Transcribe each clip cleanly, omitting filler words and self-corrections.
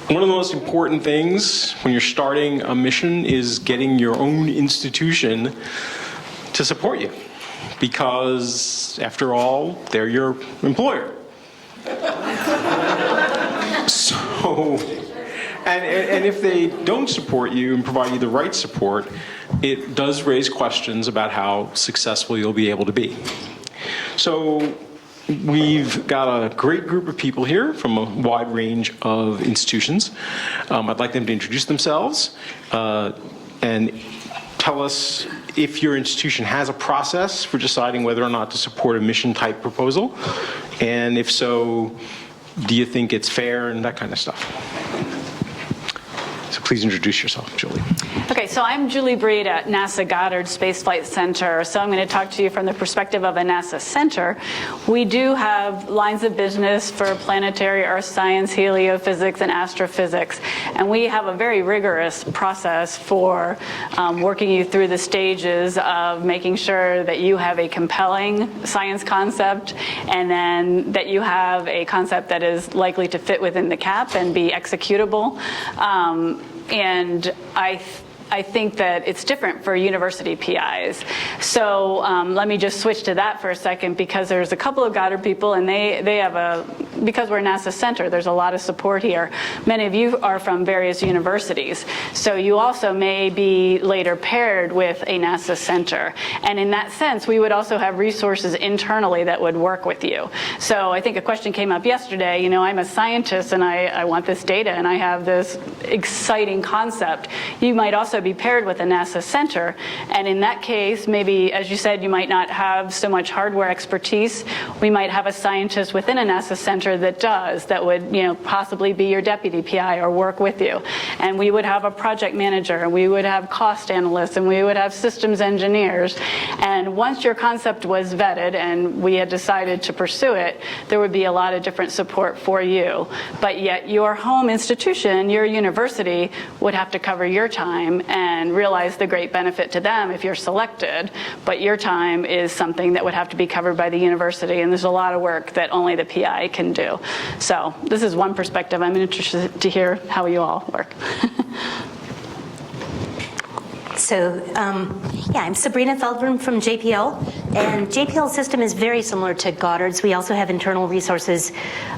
One of the most important things when you're starting a mission is getting your own institution to support you, because after all, they're your employer. So, and if they don't support you and provide you the right support, it does raise questions about how successful you'll be able to be. So we've got a great group of people here from a wide range of institutions. I'd like them to introduce themselves and tell us if your institution has a process for deciding whether or not to support a mission-type proposal, and if so, do you think it's fair, and that kind of stuff. So please introduce yourself, Julie. Okay, so I'm Julie Breed at NASA Goddard Space Flight Center. So I'm going to talk to you from the perspective of a NASA center. We do have lines of business for planetary earth science, heliophysics, and astrophysics. And we have a very rigorous process for working you through the stages of making sure that you have a compelling science concept, and then that you have a concept that is likely to fit within the cap and be executable. And I think that it's different for university PIs. So let me just switch to that for a second, because there's a couple of Goddard people, and they have because we're a NASA center, there's a lot of support here. Many of you are from various universities. So you also may be later paired with a NASA center. And in that sense, we would also have resources internally that would work with you. So I think a question came up yesterday, you know, I'm a scientist and I want this data and I have this exciting concept. You might also be paired with a NASA center, and in that case, maybe, as you said, you might not have so much hardware expertise. We might have a scientist within a NASA center that would, you know, possibly be your deputy PI or work with you. And we would have a project manager, and we would have cost analysts, and we would have systems engineers. And once your concept was vetted and we had decided to pursue it, there would be a lot of different support for you. But yet your home institution, your university, would have to cover your time and realize the great benefit to them if you're selected, but your time is something that would have to be covered by the university, and there's a lot of work that only the PI can do. So this is one perspective. I'm interested to hear how you all work. So, yeah, I'm Sabrina Feldman from JPL, and JPL's system is very similar to Goddard's. We also have internal resources.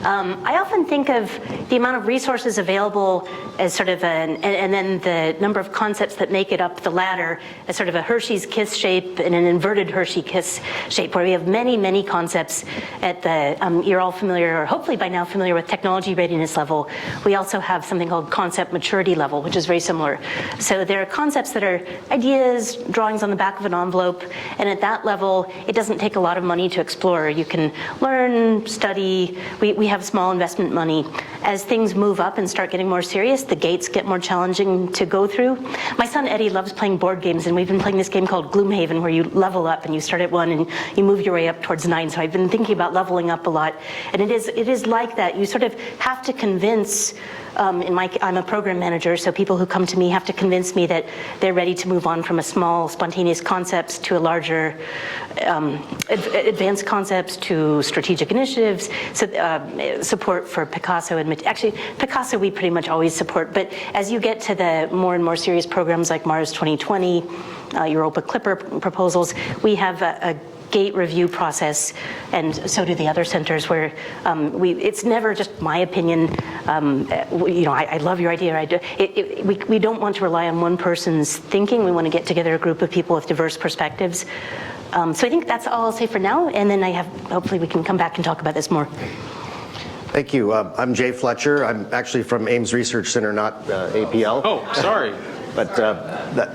I often think of the amount of resources available as sort of and then the number of concepts that make it up the ladder as sort of a Hershey's Kiss shape and an inverted Hershey Kiss shape, where we have many, many concepts at the, you're all familiar, or hopefully by now familiar with technology readiness level. We also have something called concept maturity level, which is very similar. So there are concepts that are ideas, drawings on the back of an envelope, and at that level, it doesn't take a lot of money to explore. You can learn, study. We have small investment money. As things move up and start getting more serious, the gates get more challenging to go through. My son Eddie loves playing board games, and we've been playing this game called Gloomhaven, where you level up and you start at 1 and you move your way up towards 9. So I've been thinking about leveling up a lot, and it is like that. You sort of have to convince. I'm a program manager, so people who come to me have to convince me that they're ready to move on from a small, spontaneous concepts to a larger, advanced concepts to strategic initiatives. So support for Picasso and actually Picasso we pretty much always support. But as you get to the more and more serious programs like Mars 2020, Europa Clipper proposals, we have a gate review process, and so do the other centers, where it's never just my opinion. You know, I love your idea. We don't want to rely on one person's thinking. We want to get together a group of people with diverse perspectives. So I think that's all I'll say for now, and then hopefully we can come back and talk about this more. Thank you. I'm Jay Fletcher. I'm actually from Ames Research Center, not APL. Oh, sorry. But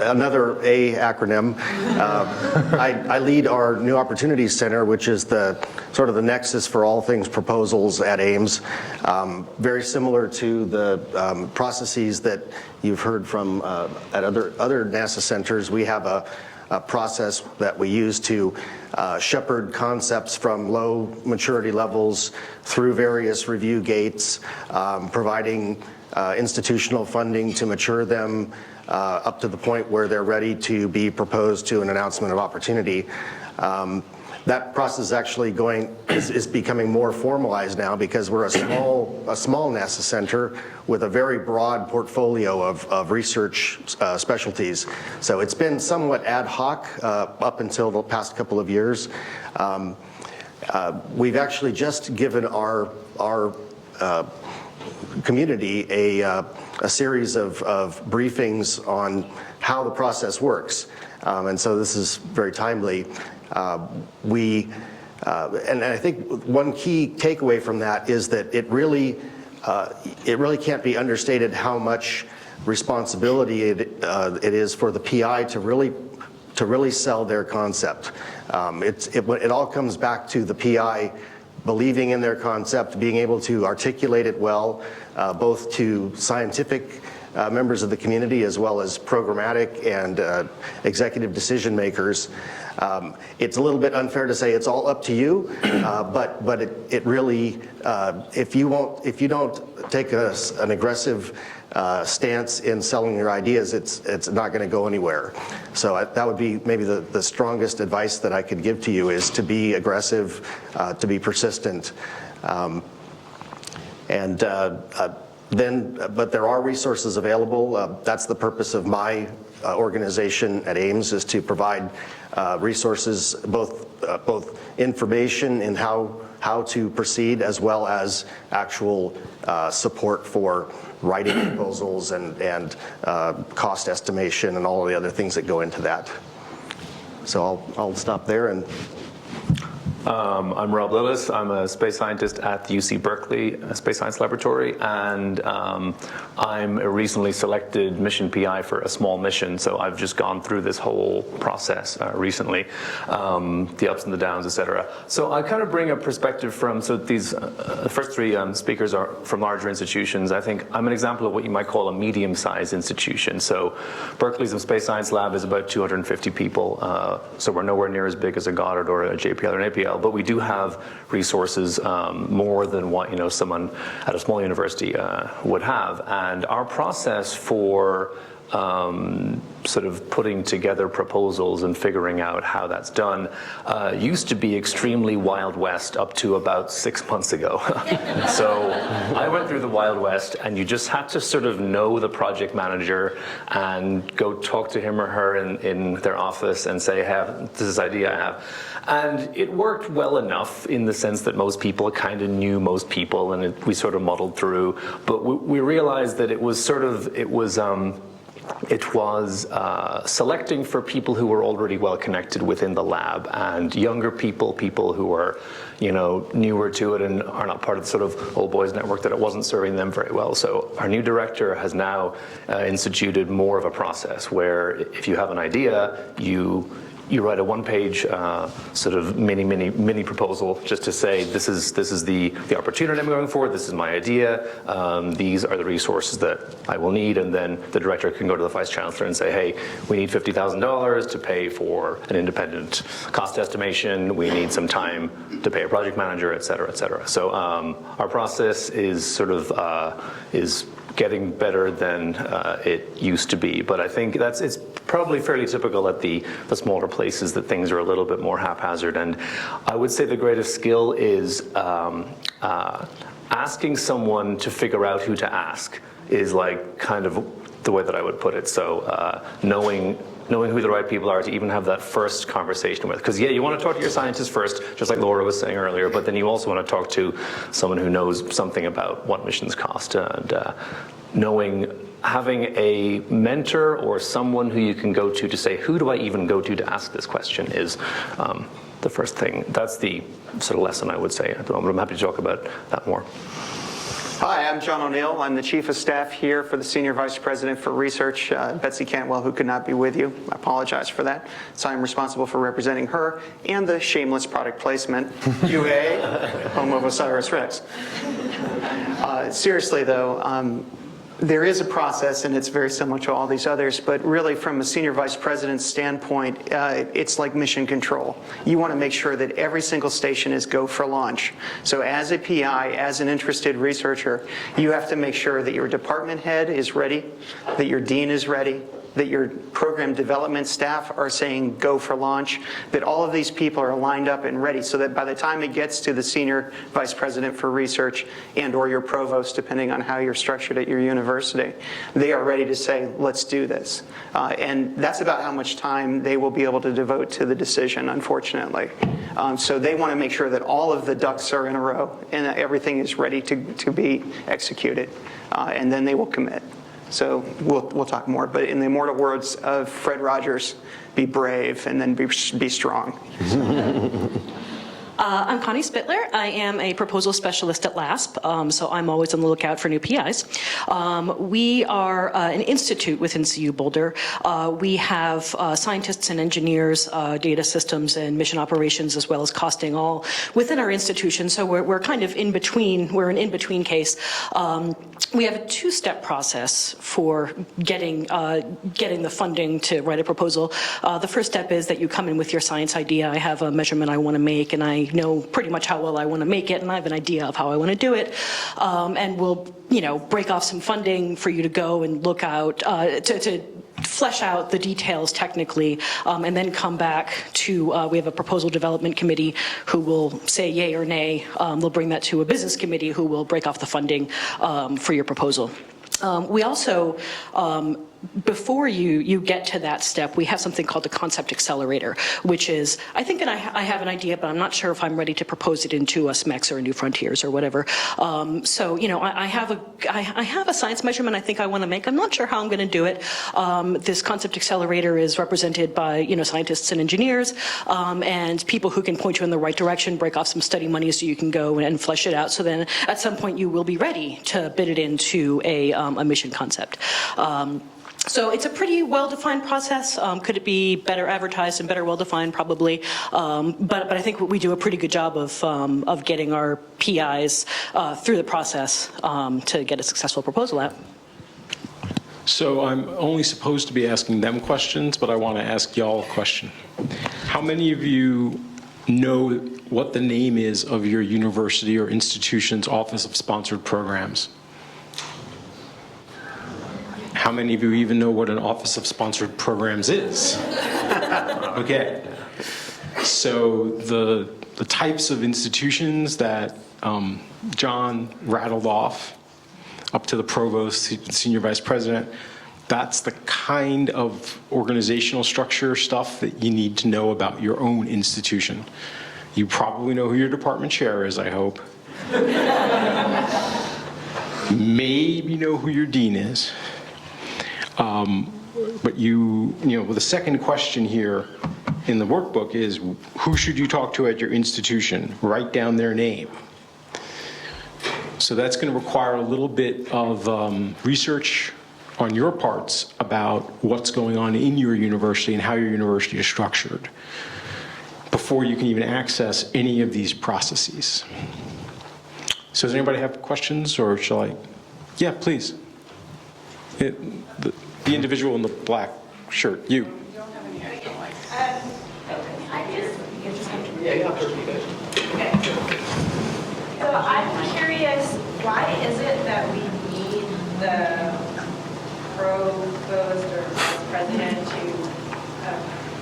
another A acronym. I lead our New Opportunities Center, which is the sort of the nexus for all things proposals at Ames. Very similar to the processes that you've heard from at other NASA centers. We have a process that we use to shepherd concepts from low maturity levels through various review gates, providing institutional funding to mature them up to the point where they're ready to be proposed to an announcement of opportunity. that process is actually is becoming more formalized now because we're a small NASA center with a very broad portfolio of research specialties. So it's been somewhat ad hoc up until the past couple of years. We've actually just given our community a series of briefings on how the process works. And so this is very timely. And I think one key takeaway from that is that it really can't be understated how much responsibility it is for the PI to really sell their concept. It all comes back to the PI believing in their concept, being able to articulate it well, both to scientific members of the community as well as programmatic and executive decision makers. It's a little bit unfair to say it's all up to you, but it really, if you don't take an aggressive stance in selling your ideas, it's not going to go anywhere. So that would be maybe the strongest advice that I could give to you, is to be aggressive, to be persistent. But there are resources available. That's the purpose of my organization at Ames, is to provide resources, both information in how to proceed, as well as actual support for writing proposals and cost estimation and all of the other things that go into that. So I'll stop there. And I'm Rob Lillis. I'm a space scientist at the UC Berkeley Space Science Laboratory, and I'm a recently selected mission PI for a small mission, so I've just gone through this whole process recently, the ups and the downs, etc. So I kind of bring a perspective from, so these the first three speakers are from larger institutions. I think I'm an example of what you might call a medium-sized institution. So Berkeley's Space Science Lab is about 250 people, so we're nowhere near as big as a Goddard or a JPL or an APL. But we do have resources more than what someone at a small university would have, and our process for sort of putting together proposals and figuring out how that's done used to be extremely Wild West up to about 6 months ago. So I went through the Wild West, and you just had to sort of know the project manager and go talk to him or her in their office and say, hey, this is an idea I have. And it worked well enough in the sense that most people kind of knew most people, and we sort of muddled through. But we realized that it was selecting for people who were already well connected within the lab, and younger people who are, newer to it and are not part of the sort of old boys network, that it wasn't serving them very well. So our new director has now instituted more of a process where if you have an idea, you write a one-page sort of mini proposal, just to say this is the opportunity I'm going for. This is my idea. These are the resources that I will need, and then the director can go to the vice chancellor and say, hey, we need $50,000 to pay for an independent cost estimation. We need some time to pay a project manager, et cetera, et cetera. So our process is sort of is getting better than it used to be. But I think it's probably fairly typical at the smaller places that things are a little bit more haphazard. And I would say the greatest skill is asking someone to figure out who to ask is like kind of the way that I would put it. So knowing who the right people are to even have that first conversation with. Because you want to talk to your scientist first, just like Laura was saying earlier, but then you also want to talk to someone who knows something about what missions cost. And having a mentor or someone who you can go to say, who do I even go to ask this question, is the first thing. That's the sort of lesson I would say at the moment. I'm happy to talk about that more. Hi, I'm John O'Neill. I'm the Chief of Staff here for the Senior Vice President for Research, Betsy Cantwell, who could not be with you. I apologize for that. So I'm responsible for representing her and the shameless product placement, UA, home of OSIRIS-REx. Seriously, though, there is a process, and it's very similar to all these others, but really from a senior vice president's standpoint, it's like mission control. You want to make sure that every single station is go for launch. So as a PI, as an interested researcher, you have to make sure that your department head is ready, that your dean is ready, that your program development staff are saying go for launch, that all of these people are lined up and ready so that by the time it gets to the senior vice president for research and or your provost, depending on how you're structured at your university, they are ready to say, let's do this. And that's about how much time they will be able to devote to the decision, unfortunately. So they want to make sure that all of the ducks are in a row and that everything is ready to be executed, and then they will commit. So we'll talk more, but in the immortal words of Fred Rogers, be brave and then be strong. I'm Connie Spittler. I am a proposal specialist at LASP, so I'm always on the lookout for new PIs. We are an institute within CU Boulder. We have scientists and engineers, data systems and mission operations, as well as costing all within our institution. So we're kind of in between. We're an in-between case. We have a two-step process for getting the funding to write a proposal. The first step is that you come in with your science idea. I have a measurement I want to make, and I know pretty much how well I want to make it, and I have an idea of how I want to do it. And we'll, break off some funding for you to go and look out to flesh out the details technically, and then come back to, we have a proposal development committee who will say yay or nay. They'll bring that to a business committee who will break off the funding for your proposal. We also, before you get to that step, we have something called the Concept Accelerator, which is, I think that I have an idea, but I'm not sure if I'm ready to propose it into a SMEX or a New Frontiers or whatever. So, I have a science measurement I think I want to make. I'm not sure how I'm going to do it. This Concept Accelerator is represented by, scientists and engineers, and people who can point you in the right direction, break off some study money so you can go and flesh it out. So then at some point you will be ready to bid it into a mission concept. So it's a pretty well-defined process. Could it be better advertised and better well-defined? Probably. But I think we do a pretty good job of getting our PIs through the process to get a successful proposal out. So I'm only supposed to be asking them questions, but I want to ask y'all a question. How many of you know what the name is of your university or institution's Office of Sponsored Programs? How many of you even know what an Office of Sponsored Programs is? Okay. So the types of institutions that John rattled off, up to the provost, the senior vice president, that's the kind of organizational structure stuff that you need to know about your own institution. You probably know who your department chair is, I hope. Maybe know who your dean is. But the second question here in the workbook is, who should you talk to at your institution? Write down their name. So that's going to require a little bit of research on your parts about what's going on in your university and how your university is structured before you can even access any of these processes. So does anybody have questions, or shall I? Yeah, please. The individual in the black shirt, you. So I'm curious, why is it that we need the provost or vice president to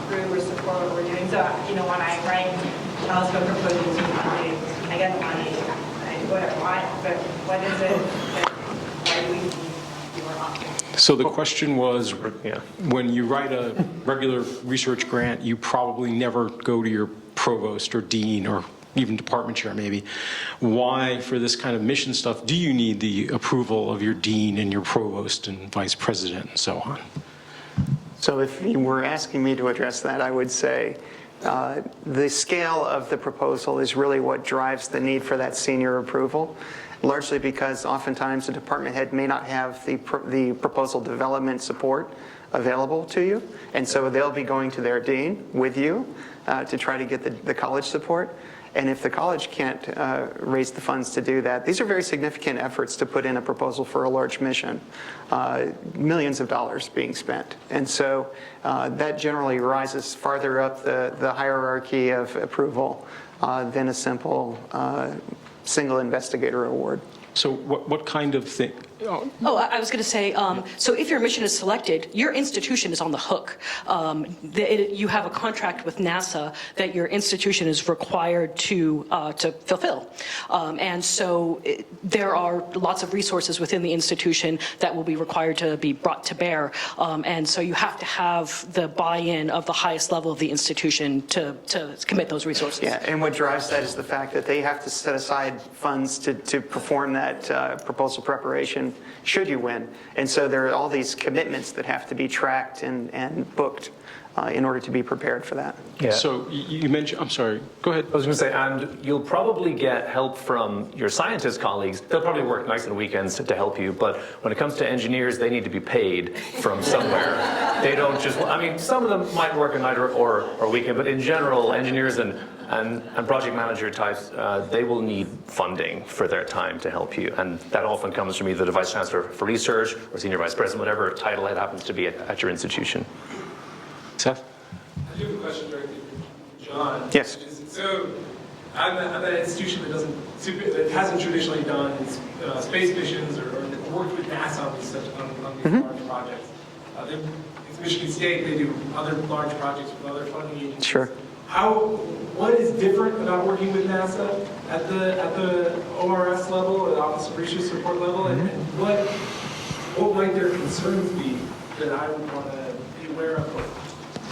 approve or support what we're doing? So, when I write telescope proposals, I get the money, I do what I want, but what is it that, why do we need your office? So the question was, when you write a regular research grant, you probably never go to your provost or dean or even department chair maybe. Why, for this kind of mission stuff, do you need the approval of your dean and your provost and vice president and so on? So if you were asking me to address that, I would say the scale of the proposal is really what drives the need for that senior approval, largely because oftentimes the department head may not have the proposal development support available to you, and so they'll be going to their dean with you to try to get the college support. And if the college can't raise the funds to do that, these are very significant efforts to put in a proposal for a large mission, millions of dollars being spent. And so that generally rises farther up the hierarchy of approval than a simple single investigator award. So what kind of thing? Oh, I was going to say, so if your mission is selected, your institution is on the hook. You have a contract with NASA that your institution is required to fulfill. And so there are lots of resources within the institution that will be required to be brought to bear. And so you have to have the buy-in of the highest level of the institution to commit those resources. Yeah, and what drives that is the fact that they have to set aside funds to perform that proposal preparation should you win. And so there are all these commitments that have to be tracked and booked in order to be prepared for that. Yeah. So you mentioned, I'm sorry, go ahead. I was going to say, and you'll probably get help from your scientist colleagues. They'll probably work nights and weekends to help you, but when it comes to engineers, they need to be paid from somewhere. They don't just, I mean, some of them might work a night or weekend, but in general, engineers and project manager types, they will need funding for their time to help you. And that often comes from either the Vice Chancellor for Research or Senior Vice President, whatever title it happens to be at your institution. Seth? I do have a question directly for John. Yes. So I'm at an institution that hasn't traditionally done space missions or worked with NASA on these large projects. It's Michigan State, they do other large projects with other funding agencies. Sure. What is different about working with NASA at the ORS level, or the Office of Research Support level, and what might their concerns be that I would want to be aware of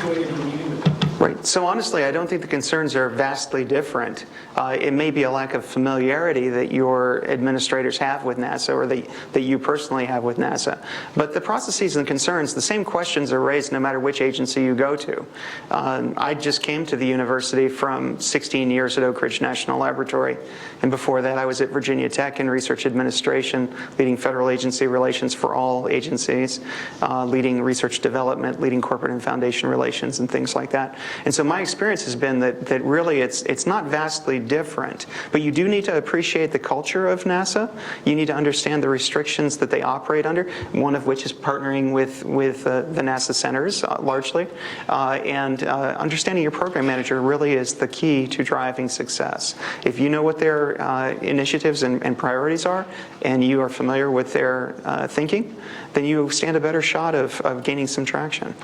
going into a meeting with them? Right. So honestly, I don't think the concerns are vastly different. It may be a lack of familiarity that your administrators have with NASA or that you personally have with NASA. But the processes and concerns, the same questions are raised no matter which agency you go to. I just came to the university from 16 years at Oak Ridge National Laboratory. And before that, I was at Virginia Tech in research administration, leading federal agency relations for all agencies, leading research development, leading corporate and foundation relations, and things like that. And so my experience has been that really it's not vastly different, but you do need to appreciate the culture of NASA. You need to understand the restrictions that they operate under, one of which is partnering with the NASA centers largely. And understanding your program manager really is the key to driving success. If you know what their initiatives and priorities are, and you are familiar with their thinking, then you stand a better shot of gaining some traction.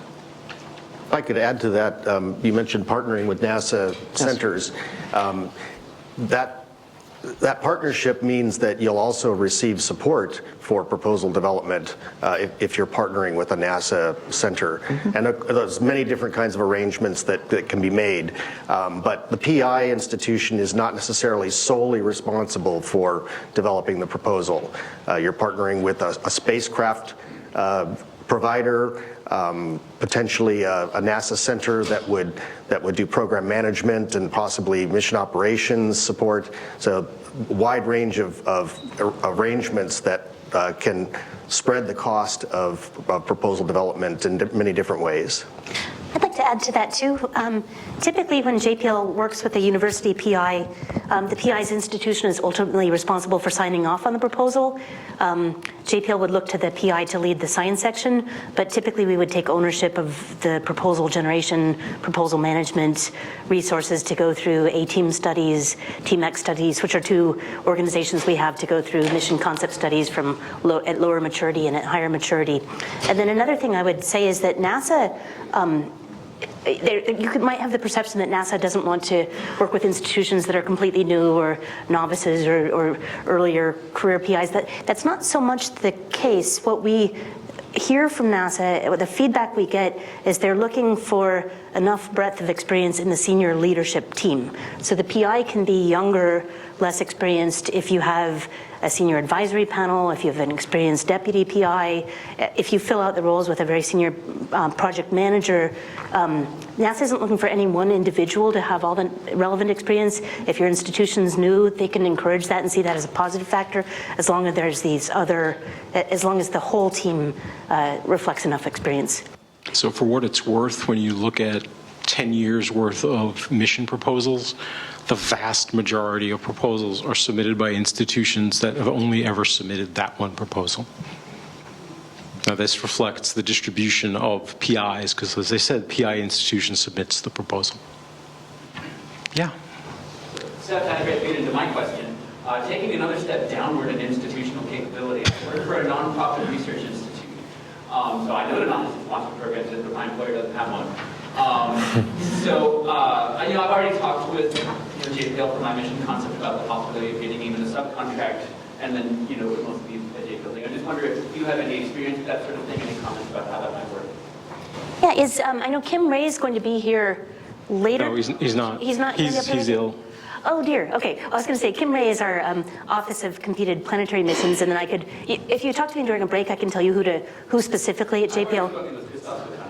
If I could add to that, you mentioned partnering with NASA centers. That partnership means that you'll also receive support for proposal development if you're partnering with a NASA center. And there's many different kinds of arrangements that can be made. But the PI institution is not necessarily solely responsible for developing the proposal. You're partnering with a spacecraft provider, potentially a NASA center that would do program management and possibly mission operations support. So a wide range of arrangements that can spread the cost of proposal development in many different ways. I'd like to add to that too. Typically when JPL works with a university PI, the PI's institution is ultimately responsible for signing off on the proposal. JPL would look to the PI to lead the science section, but typically we would take ownership of the proposal generation, proposal management, resources to go through A-Team studies, TeamX studies, which are two organizations we have to go through mission concept studies from at lower maturity and at higher maturity. And then another thing I would say is that NASA, you might have the perception that NASA doesn't want to work with institutions that are completely new or novices or earlier career PIs. That's not so much the case. What we hear from NASA, the feedback we get is they're looking for enough breadth of experience in the senior leadership team. So the PI can be younger, less experienced if you have a senior advisory panel, if you have an experienced deputy PI, if you fill out the roles with a very senior project manager. NASA isn't looking for any one individual to have all the relevant experience. If your institution's new, they can encourage that and see that as a positive factor, as long as there's as long as the whole team reflects enough experience. So for what it's worth, when you look at 10 years worth of mission proposals, the vast majority of proposals are submitted by institutions that have only ever submitted that one proposal. Now this reflects the distribution of PIs, because as I said, PI institution submits the proposal. Yeah. Seth, that leads into my question. Taking another step downward in institution a nonprofit research institute. So I know the non-sponsored programs that my employer doesn't have one. I've already talked with JPL for my mission concept about the possibility of getting even a subcontract, and then it would mostly be a JPL thing. I just wonder if you have any experience with that sort of thing, any comments about how that might work? Yeah, I know Kim Ray is going to be here later. No, he's not. He's not. He's ill. Oh dear. Okay. I was going to say Kim Ray is our Office of Competed Planetary Missions, and then I could, if you talk to me during a break, I can tell you who specifically at JPL.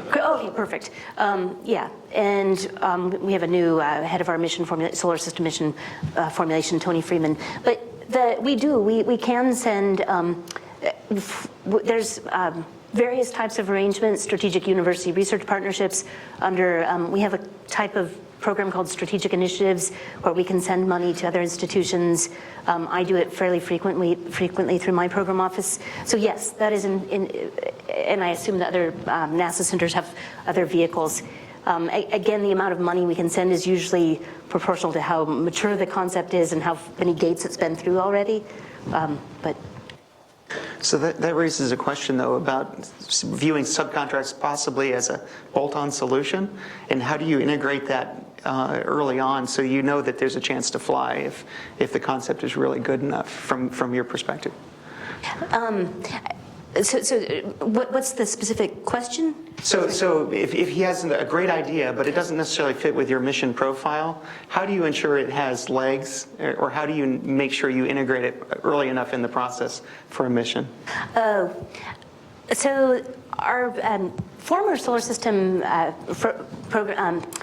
Okay, perfect. Yeah, and we have a new head of our solar system mission formulation, Tony Freeman. But we can send. There's various types of arrangements, strategic university research partnerships. We have a type of program called Strategic Initiatives, where we can send money to other institutions. I do it fairly frequently through my program office. So yes, that is and I assume that other NASA centers have other vehicles. Again, the amount of money we can send is usually proportional to how mature the concept is and how many gates it's been through already. So that raises a question, though, about viewing subcontracts possibly as a bolt-on solution, and how do you integrate that early on so you know that there's a chance to fly if the concept is really good enough from your perspective? What's the specific question? So if he has a great idea, but it doesn't necessarily fit with your mission profile, how do you ensure it has legs, or how do you make sure you integrate it early enough in the process for a mission? So our former solar system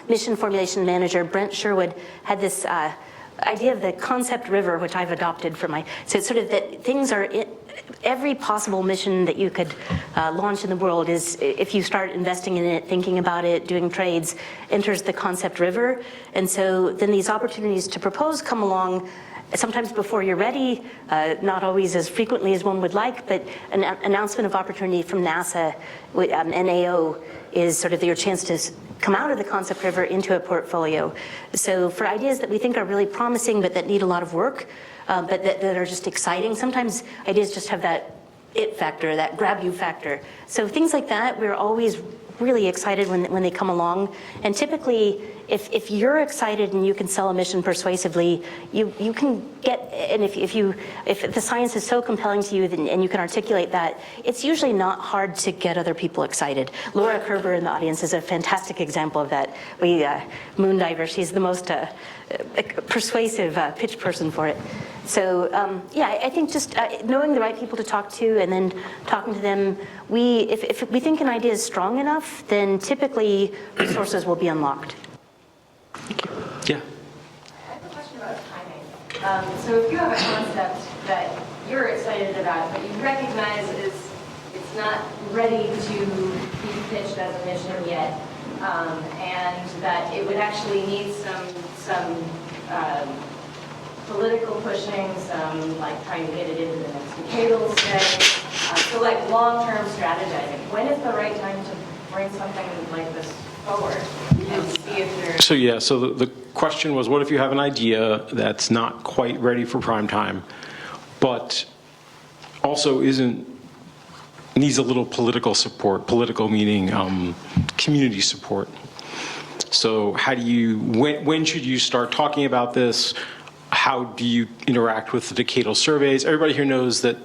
mission formulation manager, Brent Sherwood, had this idea of the concept river, which I've adopted for so it's sort of that things are every possible mission that you could launch in the world is, if you start investing in it, thinking about it, doing trades, enters the concept river. And so then these opportunities to propose come along, sometimes before you're ready, not always as frequently as one would like, but an announcement of opportunity from NASA, NAO, is sort of your chance to come out of the concept river into a portfolio. So for ideas that we think are really promising but that need a lot of work, but that are just exciting, sometimes ideas just have that it factor, that grab you factor. So things like that, we're always really excited when they come along. And typically, if you're excited and you can sell a mission persuasively, you can get, and if the science is so compelling to you and you can articulate that, it's usually not hard to get other people excited. Laura Kerber in the audience is a fantastic example of that. Moondiver, she's the most persuasive pitch person for it. So yeah, I think just knowing the right people to talk to and then talking to them, if we think an idea is strong enough, then typically resources will be unlocked. Yeah. I have a question about timing. So if you have a concept that you're excited about, but you recognize it's not ready to be pitched as a mission yet, and that it would actually need some political pushing, some like trying to get it into the next decadal study, so like long-term strategizing. When is the right time to bring something like this forward and see if there's... So the question was, what if you have an idea that's not quite ready for prime time, but also needs a little political support, political meaning community support. So when should you start talking about this? How do you interact with the decadal surveys? Everybody here knows that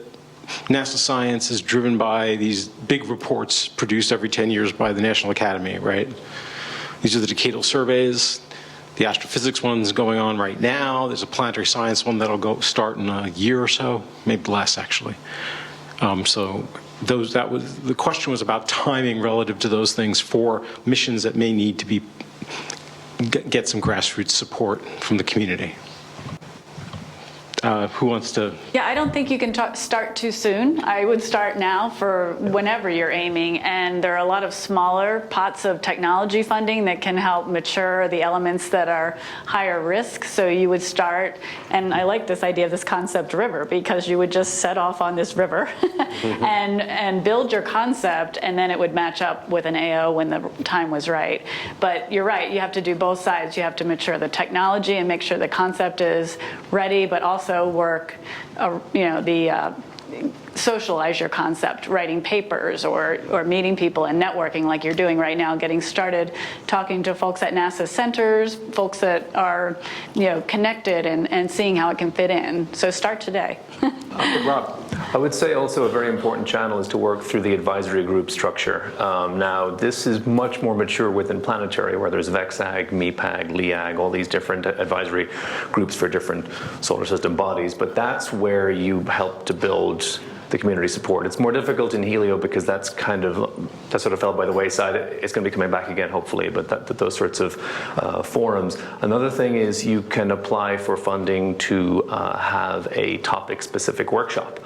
NASA science is driven by these big reports produced every 10 years by the National Academy, right? These are the decadal surveys. The astrophysics one's going on right now. There's a planetary science one that'll start in a year or so, maybe less actually. So the question was about timing relative to those things for missions that may need to get some grassroots support from the community. Who wants to? Yeah, I don't think you can start too soon. I would start now for whenever you're aiming, and there are a lot of smaller pots of technology funding that can help mature the elements that are higher risk. So you would start, and I like this idea of this concept river, because you would just set off on this river and build your concept, and then it would match up with an AO when the time was right. But you're right, you have to do both sides. You have to mature the technology and make sure the concept is ready, but also work, the socialize your concept, writing papers or meeting people and networking like you're doing right now, getting started, talking to folks at NASA centers, folks that are, connected and seeing how it can fit in. So start today. Rob. I would say also a very important channel is to work through the advisory group structure. Now, this is much more mature within planetary, where there's VEXAG, MEPAG, LEAG, all these different advisory groups for different solar system bodies, but that's where you help to build the community support. It's more difficult in Helio because that sort of fell by the wayside. It's going to be coming back again, hopefully, but those sorts of forums. Another thing is you can apply for funding to have a topic-specific workshop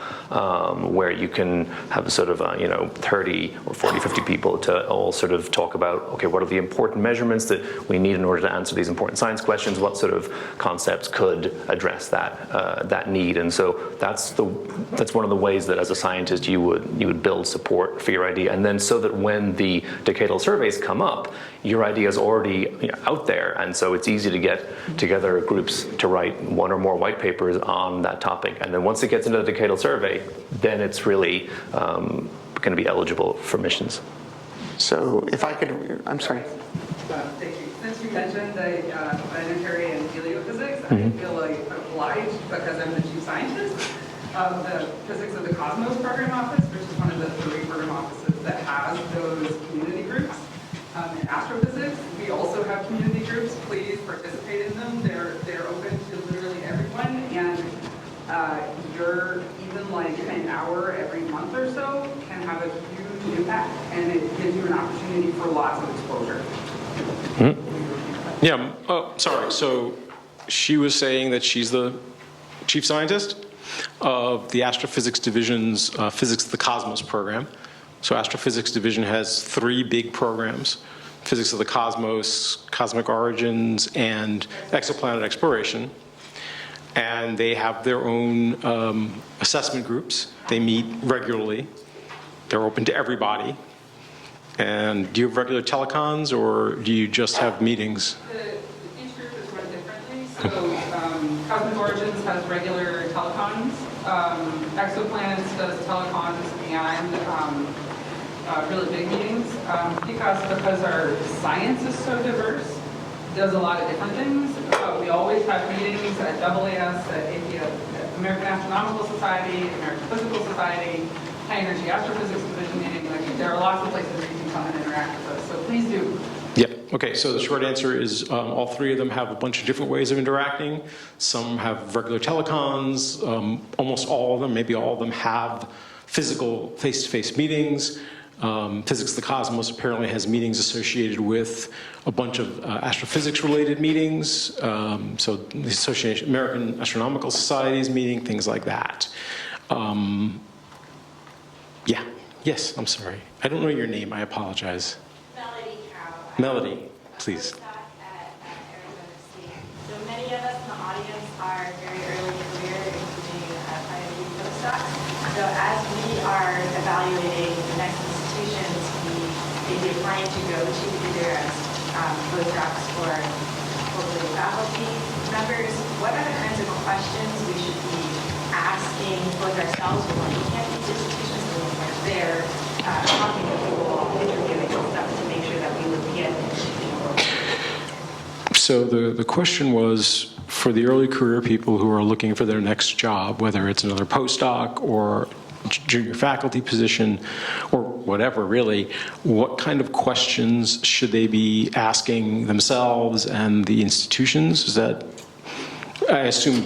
where you can have a sort of 30 or 40, 50 people to all sort of talk about, okay, what are the important measurements that we need in order to answer these important science questions? What sort of concepts could address that need? And so that's one of the ways that as a scientist you would build support for your idea, and then so that when the decadal surveys come up, your idea is already out there, and so it's easy to get together groups to write one or more white papers on that topic. And then once it gets into the decadal survey, then it's really going to be eligible for missions. So if I could, I'm sorry. Thank you. Since you mentioned the planetary and heliophysics, I feel like obliged because I'm the chief scientist of the Physics of the Cosmos Program Office, which is one of the 3 program offices that has those community groups. In astrophysics, we also have community groups. Please participate in them. They're open to literally everyone, and you're even like an hour every month or so can have a huge impact, and it gives you an opportunity for lots of exposure. Yeah, oh, sorry. So she was saying that she's the chief scientist of the Astrophysics Division's Physics of the Cosmos program. So Astrophysics Division has 3 big programs: Physics of the Cosmos, Cosmic Origins, and Exoplanet Exploration. And they have their own assessment groups. They meet regularly. They're open to everybody. And do you have regular telecons, or do you just have meetings? Each group is run differently. So Cosmic Origins has regular telecons. Exoplanets does telecons and really big meetings. Because our science is so diverse, does a lot of different things. We always have meetings at AAS, at American Astronomical Society, American Physical Society, High Energy Astrophysics Division meeting. Like, there are lots of places where you can come and interact with us. So please do. Yep. Okay, so the short answer is all 3 of them have a bunch of different ways of interacting. Some have regular telecons. Almost all of them, maybe all of them, have physical face-to-face meetings. Physics of the Cosmos apparently has meetings associated with a bunch of astrophysics-related meetings. So the Association, American Astronomical Society's meeting, things like that. Yeah. Yes, I'm sorry. I don't know your name. I apologize. Melody Carroll. Melody, please. At Arizona State. So many of us in the audience are very early career, including PhD postdocs. So as we are evaluating the next institutions we may be applying to go to, either as postdocs or hopefully faculty members, what are the kinds of questions we should be asking both ourselves when we're looking at these institutions and when we're there talking to people, interviewing and stuff to make sure that we would be at an institution. So the question was for the early career people who are looking for their next job, whether it's another postdoc or junior faculty position or whatever, really, what kind of questions should they be asking themselves and the institutions? Is that, I assume,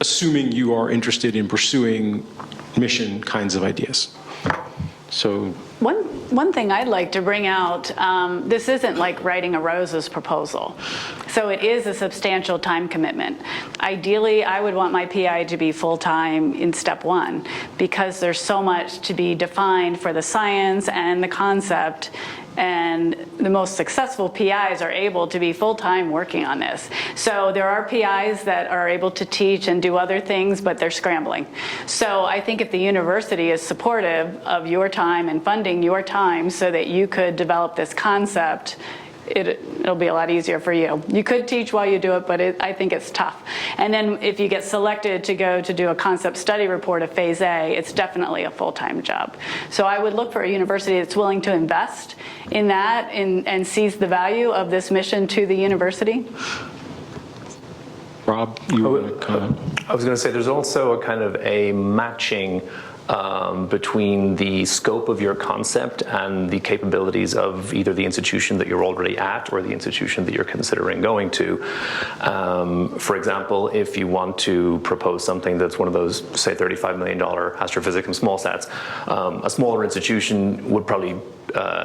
assuming you are interested in pursuing mission kinds of ideas. So One thing I'd like to bring out, this isn't like writing a Rose's proposal. So it is a substantial time commitment. Ideally, I would want my PI to be full-time in step 1 because there's so much to be defined for the science and the concept, and the most successful PIs are able to be full-time working on this. So there are PIs that are able to teach and do other things, but they're scrambling. So I think if the university is supportive of your time and funding your time so that you could develop this concept it'll be a lot easier for you. You could teach while you do it, but I think it's tough. And then if you get selected to go to do a concept study report of Phase A, it's definitely a full-time job. So I would look for a university that's willing to invest in that and sees the value of this mission to the university. Rob, you want to comment? I was going to say there's also a kind of a matching between the scope of your concept and the capabilities of either the institution that you're already at or the institution that you're considering going to. For example, if you want to propose something that's one of those, say, $35 million astrophysics and smallsats, a smaller institution would probably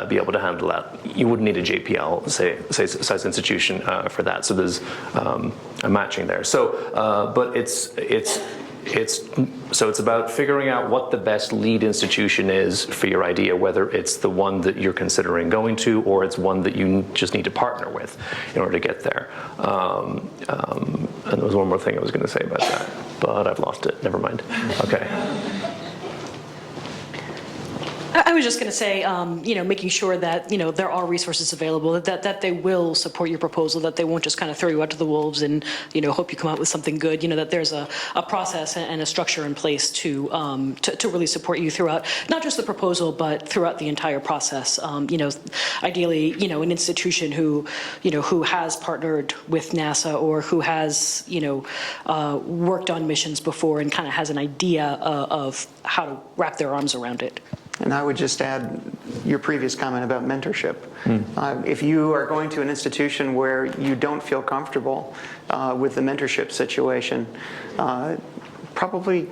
be able to handle that. You wouldn't need a JPL, say size institution for that. So there's a matching there. So, but it's about figuring out what the best lead institution is for your idea, whether it's the one that you're considering going to or it's one that you just need to partner with in order to get there. And there was one more thing I was going to say about that, but I've lost it. Never mind. Okay. I was just going to say, making sure that, there are resources available, that they will support your proposal, that they won't just kind of throw you out to the wolves and, hope you come out with something good, that there's a process and a structure in place to really support you throughout, not just the proposal, but throughout the entire process. Ideally, an institution who has partnered with NASA or who has, worked on missions before and kind of has an idea of how to wrap their arms around it. And I would just add your previous comment about mentorship. If you are going to an institution where you don't feel comfortable with the mentorship situation, probably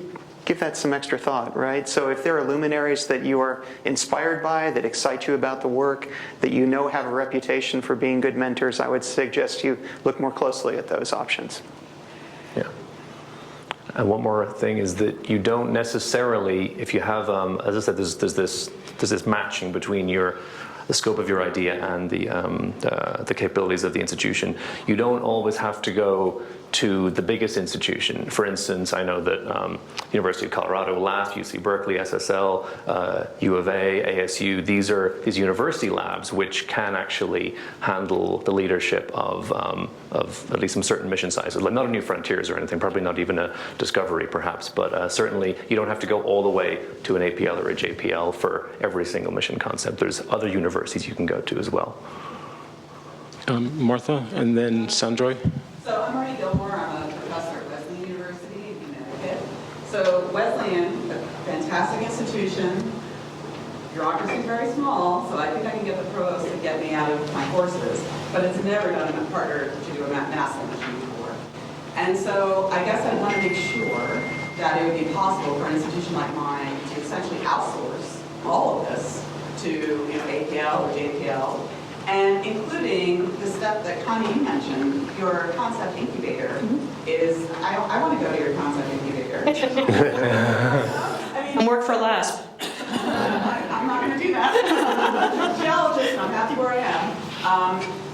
give that some extra thought, right? So if there are luminaries that you are inspired by, that excite you about the work, that you know have a reputation for being good mentors, I would suggest you look more closely at those options. Yeah. And one more thing is that you don't necessarily, if you have, as I said, there's this matching between the scope of your idea and the capabilities of the institution. You don't always have to go to the biggest institution. For instance, I know that University of Colorado, LASP, UC Berkeley, SSL, U of A, ASU, these are these university labs which can actually handle the leadership of at least some certain mission sizes, like not a New Frontiers or anything, probably not even a Discovery perhaps, but certainly you don't have to go all the way to an APL or a JPL for every single mission concept. There's other universities you can go to as well. Martha, and then Sandroy. So I'm Marty Gilmore. I'm a professor at Wesleyan University in Connecticut. So Wesleyan, a fantastic institution. Bureaucracy is very small, so I think I can get the provost to get me out of my courses. But it's never done a partner to do a NASA mission before. And so I guess I want to make sure that it would be possible for an institution like mine to essentially outsource all of this to APL or JPL. And including the step that Connie, you mentioned, your concept incubator is, I want to go to your concept incubator. And work for LASP. I'm not going to do that. I'm a geologist, I'm happy where I am.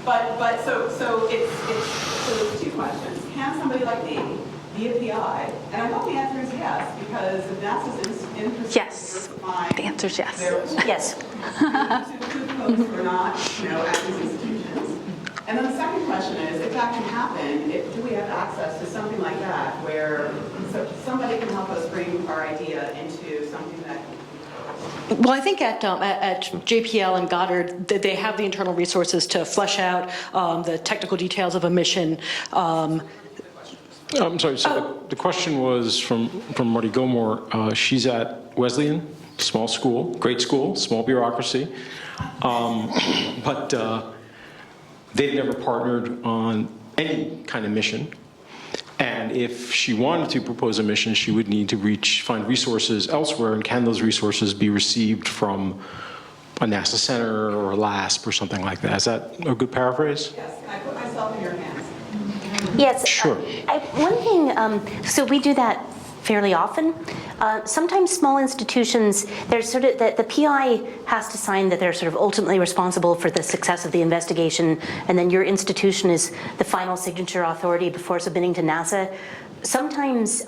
But so it's two questions. Can somebody like me be a PI? And I hope the answer is yes, because if NASA's interested Yes. The answer is yes. Yes. to include folks who are not, at these institutions. And then the second question is, if that can happen, do we have access to something like that, where somebody can help us bring our idea into something that can. Well, I think at JPL and Goddard, they have the internal resources to flesh out the technical details of a mission. I'm sorry, so the question was from Marty Gilmore. She's at Wesleyan, small school, great school, small bureaucracy. But they've never partnered on any kind of mission. And if she wanted to propose a mission, she would need to find resources elsewhere. And can those resources be received from a NASA center or a LASP or something like that? Is that a good paraphrase? Yes, can I put myself in your hands? Yes. Sure. One thing, so we do that fairly often. Sometimes small institutions, there's sort of, the PI has to sign that they're sort of ultimately responsible for the success of the investigation, and then your institution is the final signature authority before submitting to NASA. Sometimes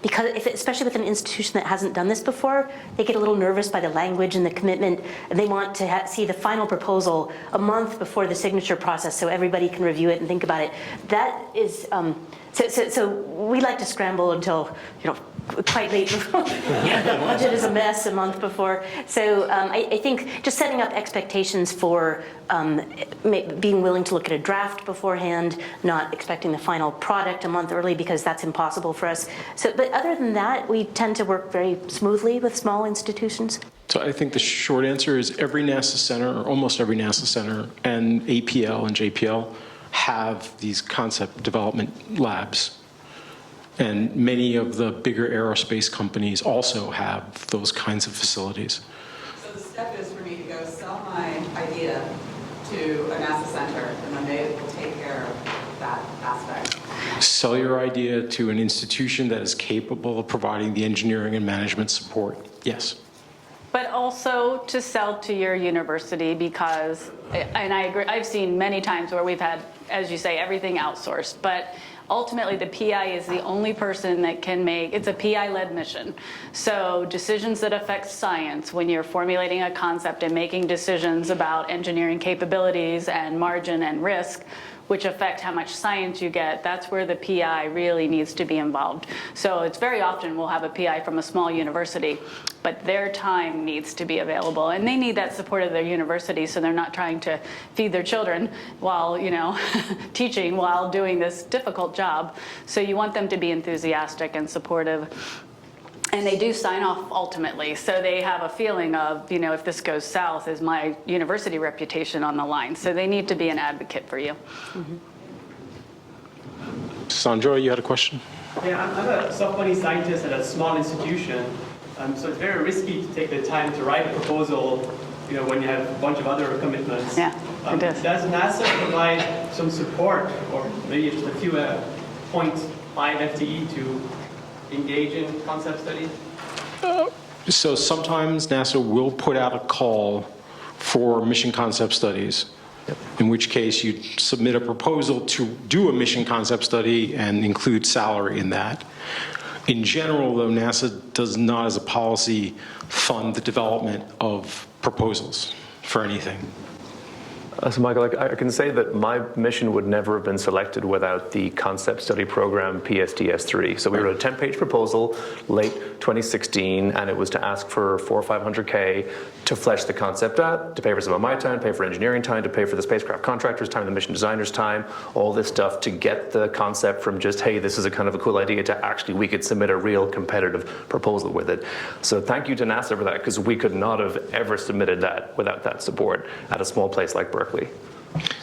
because especially with an institution that hasn't done this before, they get a little nervous by the language and the commitment, and they want to see the final proposal a month before the signature process so everybody can review it and think about it. That is, so we like to scramble until, quite late before. The budget is a mess a month before. So I think just setting up expectations for being willing to look at a draft beforehand, not expecting the final product a month early because that's impossible for us. So, but other than that, we tend to work very smoothly with small institutions. So I think the short answer is every NASA center, or almost every NASA center, and APL and JPL have these concept development labs. And many of the bigger aerospace companies also have those kinds of facilities. So the step is for me to go sell my idea to a NASA center, and then they will take care of that aspect. Sell your idea to an institution that is capable of providing the engineering and management support. Yes. But also to sell to your university because, and I agree, I've seen many times where we've had, as you say, everything outsourced, but ultimately the PI is the only person that can make, it's a PI-led mission. So decisions that affect science, when you're formulating a concept and making decisions about engineering capabilities and margin and risk, which affect how much science you get, that's where the PI really needs to be involved. So it's very often we'll have a PI from a small university, but their time needs to be available. And they need that support of their university so they're not trying to feed their children while, teaching while doing this difficult job. So you want them to be enthusiastic and supportive. And they do sign off ultimately, so they have a feeling of, if this goes south, is my university reputation on the line? So they need to be an advocate for you. Mm-hmm. Sandra, you had a question? Yeah, I'm a soft money scientist at a small institution, so it's very risky to take the time to write a proposal, when you have a bunch of other commitments. Yeah, it is. Does NASA provide some support, or maybe just a few 0.5 FTE to engage in concept studies? So sometimes NASA will put out a call for mission concept studies, in which case you submit a proposal to do a mission concept study and include salary in that. In general, though, NASA does not, as a policy, fund the development of proposals for anything. So Michael, I can say that my mission would never have been selected without the concept study program PSTS3. So we wrote a 10-page proposal late 2016, and it was to ask for $400,000 or $500,000 to flesh the concept out, to pay for some of my time, pay for engineering time, to pay for the spacecraft contractors' time, the mission designers' time, all this stuff to get the concept from just, hey, this is a kind of a cool idea, to actually we could submit a real competitive proposal with it. So thank you to NASA for that, because we could not have ever submitted that without that support at a small place like Berkeley.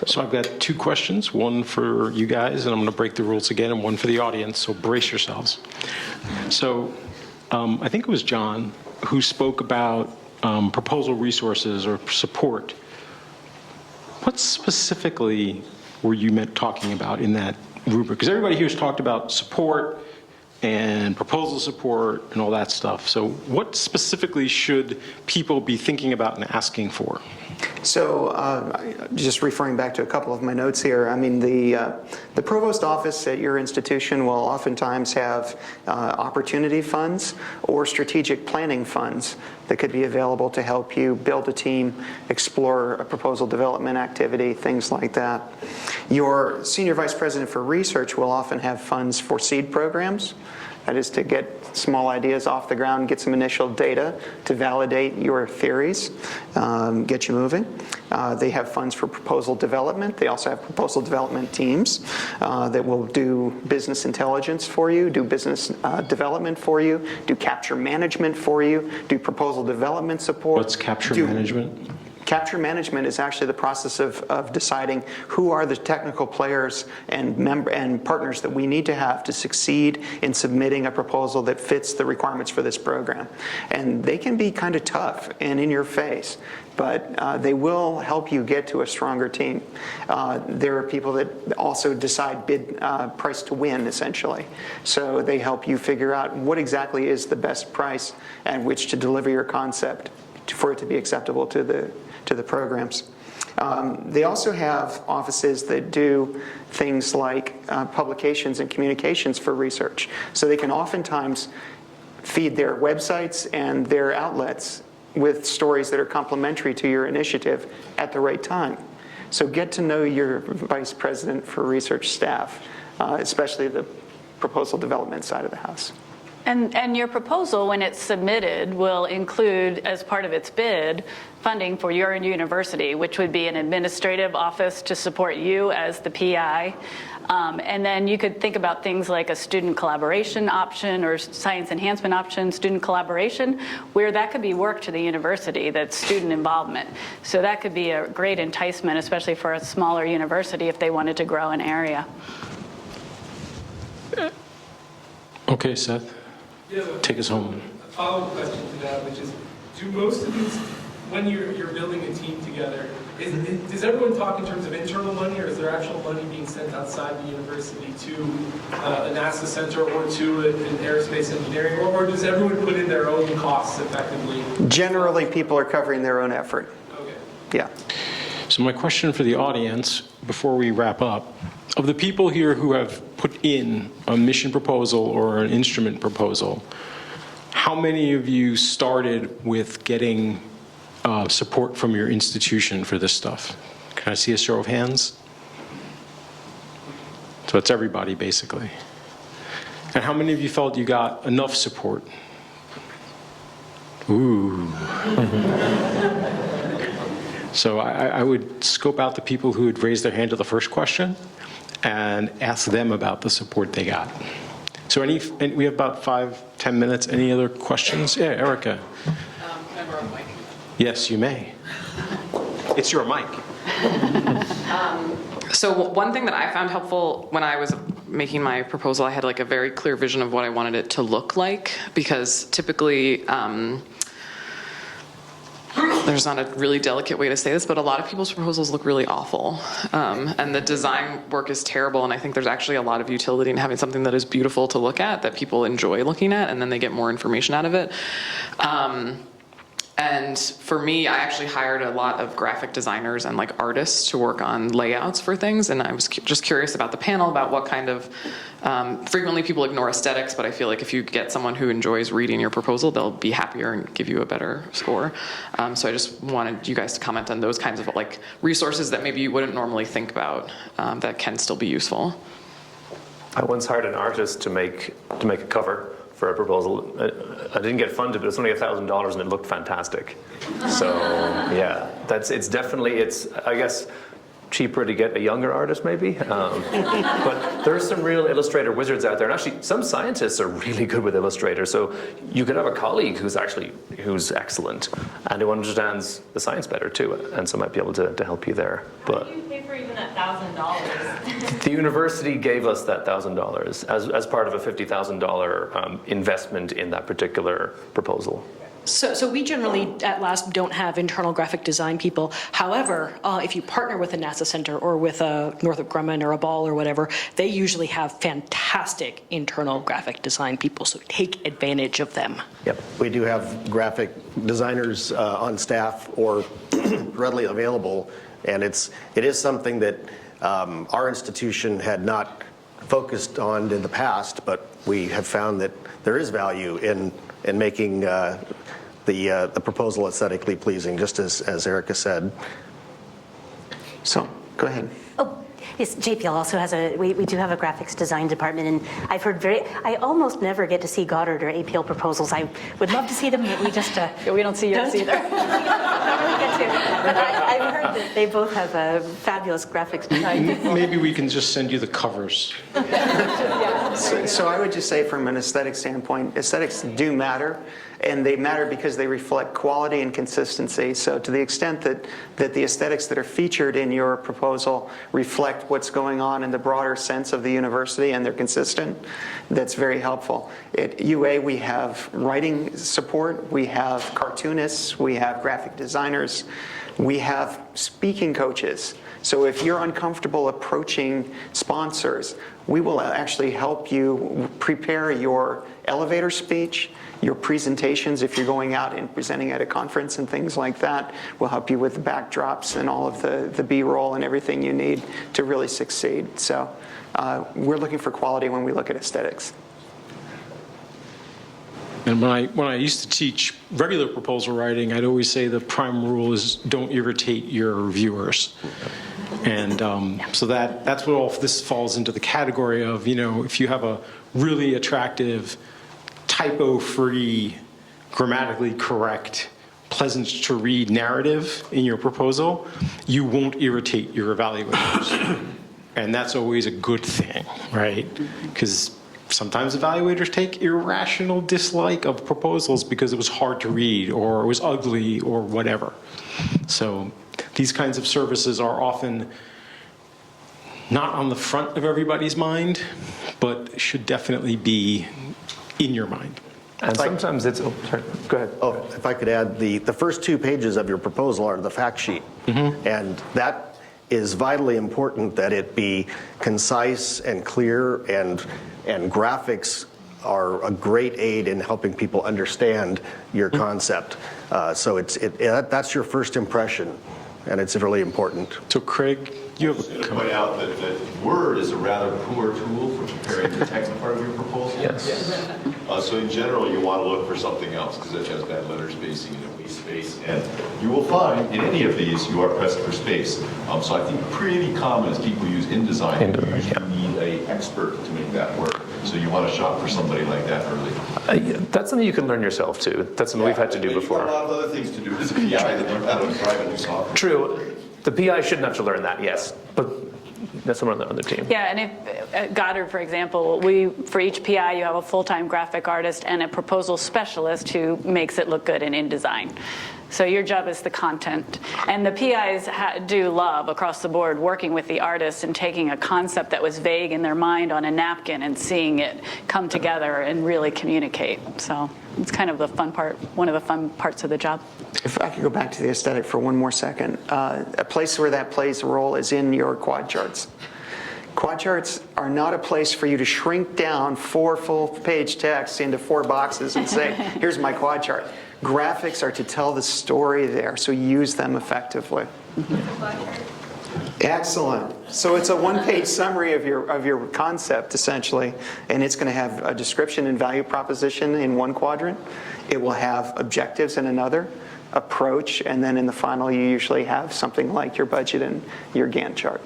So I've got two questions, one for you guys, and I'm going to break the rules again, and one for the audience, so brace yourselves. So I think it was John who spoke about proposal resources or support. What specifically were you talking about in that rubric? Because everybody here has talked about support and proposal support and all that stuff. So what specifically should people be thinking about and asking for? So just referring back to a couple of my notes here, I mean, the provost office at your institution will oftentimes have opportunity funds or strategic planning funds that could be available to help you build a team, explore a proposal development activity, things like that. Your senior vice president for research will often have funds for seed programs. That is to get small ideas off the ground, get some initial data to validate your theories, get you moving. They have funds for proposal development. They also have proposal development teams that will do business intelligence for you, do business development for you, do capture management for you, do proposal development support. What's capture management? Capture management is actually the process of deciding who are the technical players and partners that we need to have to succeed in submitting a proposal that fits the requirements for this program. And they can be kind of tough and in your face, but they will help you get to a stronger team. There are people that also decide bid price to win, essentially. So they help you figure out what exactly is the best price at which to deliver your concept for it to be acceptable to the programs. They also have offices that do things like publications and communications for research. So they can oftentimes feed their websites and their outlets with stories that are complementary to your initiative at the right time. So get to know your Vice President for Research staff, especially the proposal development side of the house. And your proposal, when it's submitted, will include, as part of its bid, funding for your university, which would be an administrative office to support you as the PI. And then you could think about things like a student collaboration option or science enhancement option, student collaboration, where that could be work to the university, that's student involvement. So that could be a great enticement, especially for a smaller university if they wanted to grow an area. Okay, Seth, take us home. A follow-up question to that, which is, do most of these, when you're building a team together, does everyone talk in terms of internal money, or is there actual money being sent outside the university to a NASA center or to an aerospace engineering, or does everyone put in their own costs effectively? Generally, people are covering their own effort. Okay. Yeah. So my question for the audience, before we wrap up, of the people here who have put in a mission proposal or an instrument proposal, how many of you started with getting support from your institution for this stuff? Can I see a show of hands? So it's everybody, basically. And how many of you felt you got enough support? Ooh. So I would scope out the people who had raised their hand to the first question and ask them about the support they got. So and we have about 5-10 minutes. Any other questions? Yeah, Erica. Can I borrow a mic? Yes, you may. It's your mic. So one thing that I found helpful when I was making my proposal, I had like a very clear vision of what I wanted it to look like, because typically, there's not a really delicate way to say this, but a lot of people's proposals look really awful. And the design work is terrible, and I think there's actually a lot of utility in having something that is beautiful to look at, that people enjoy looking at, and then they get more information out of it. And for me, I actually hired a lot of graphic designers and like artists to work on layouts for things, and I was just curious about the panel, about what kind of, frequently people ignore aesthetics, but I feel like if you get someone who enjoys reading your proposal, they'll be happier and give you a better score. So I just wanted you guys to comment on those kinds of like resources that maybe you wouldn't normally think about, that can still be useful. I once hired an artist to make a cover for a proposal. I didn't get funded, but it's only $1,000 and it looked fantastic. So yeah, it's definitely, I guess, cheaper to get a younger artist maybe. But there's some real Illustrator wizards out there. And actually, some scientists are really good with Illustrator. So you could have a colleague who's excellent and who understands the science better too, and so might be able to help you there. But How do you pay for even that $1,000? the university gave us that $1,000 as part of a $50,000 investment in that particular proposal. So we generally at LASP don't have internal graphic design people. However, if you partner with a NASA center or with a Northrop Grumman or a Ball or whatever, they usually have fantastic internal graphic design people, so take advantage of them. Yep, we do have graphic designers on staff or readily available, and it is something that our institution had not focused on in the past, but we have found that there is value in making the proposal aesthetically pleasing, just as Erica said. So, go ahead. Oh, yes, JPL also has we do have a graphics design department, and I've heard I almost never get to see Goddard or APL proposals. I would love to see them, but we just... Yeah, we don't see yours either. Don't really get to. But I've heard that they both have a fabulous graphics design people. Maybe we can just send you the covers. So I would just say from an aesthetic standpoint, aesthetics do matter, and they matter because they reflect quality and consistency. So to the extent that the aesthetics that are featured in your proposal reflect what's going on in the broader sense of the university and they're consistent, that's very helpful. At UA, we have writing support, we have cartoonists, we have graphic designers. We have speaking coaches. So if you're uncomfortable approaching sponsors, we will actually help you prepare your elevator speech, your presentations if you're going out and presenting at a conference and things like that. We'll help you with the backdrops and all of the B-roll and everything you need to really succeed. So we're looking for quality when we look at aesthetics. And when I used to teach regular proposal writing, I'd always say the prime rule is don't irritate your reviewers. And so that's what all this falls into the category of, if you have a really attractive, typo-free, grammatically correct, pleasant to read narrative in your proposal, you won't irritate your evaluators. And that's always a good thing, right? Because sometimes evaluators take irrational dislike of proposals because it was hard to read or it was ugly or whatever. So these kinds of services are often not on the front of everybody's mind, but should definitely be in your mind. And sometimes it's, sorry, go ahead. Oh, if I could add, the first 2 pages of your proposal are the fact sheet. And that is vitally important that it be concise and clear, and graphics are a great aid in helping people understand your concept. So that's your first impression, and it's really important. So Craig, you have to point out that Word is a rather poor tool for preparing the text part of your proposal. Yes. So in general, you want to look for something else because it has bad letter spacing and a waste space. And you will find in any of these, you are pressed for space. So I think pretty common is people use InDesign. You usually need an expert to make that work. So you want to shop for somebody like that early. That's something you can learn yourself too. That's something we've had to do before. You've got a lot of other things to do as a PI that learn how to drive a new software. True. The PI shouldn't have to learn that, yes. But that's someone on the team. Yeah, and if at Goddard, for example, for each PI, you have a full-time graphic artist and a proposal specialist who makes it look good in InDesign. So your job is the content. And the PIs do love, across the board, working with the artists and taking a concept that was vague in their mind on a napkin and seeing it come together and really communicate. So it's kind of the fun part, one of the fun parts of the job. If I could go back to the aesthetic for one more second, a place where that plays a role is in your quad charts. Quad charts are not a place for you to shrink down 4 full-page texts into 4 boxes and say, here's my quad chart. Graphics are to tell the story there, so use them effectively. Excellent. So it's a 1-page summary of your concept, essentially, and it's going to have a description and value proposition in one quadrant. It will have objectives in another, approach, and then in the final you usually have something like your budget and your Gantt chart.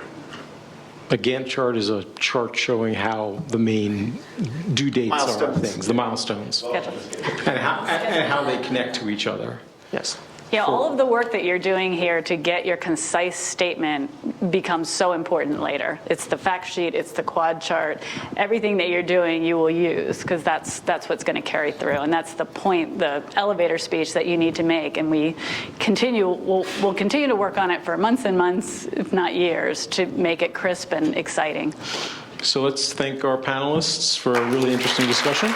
A Gantt chart is a chart showing how the main due dates are of things, the milestones, and how they connect to each other. Yes. Yeah, all of the work that you're doing here to get your concise statement becomes so important later. It's the fact sheet, it's the quad chart, everything that you're doing you will use because that's what's going to carry through, and that's the point, the elevator speech that you need to make. And we'll continue to work on it for months and months, if not years, to make it crisp and exciting. So let's thank our panelists for a really interesting discussion.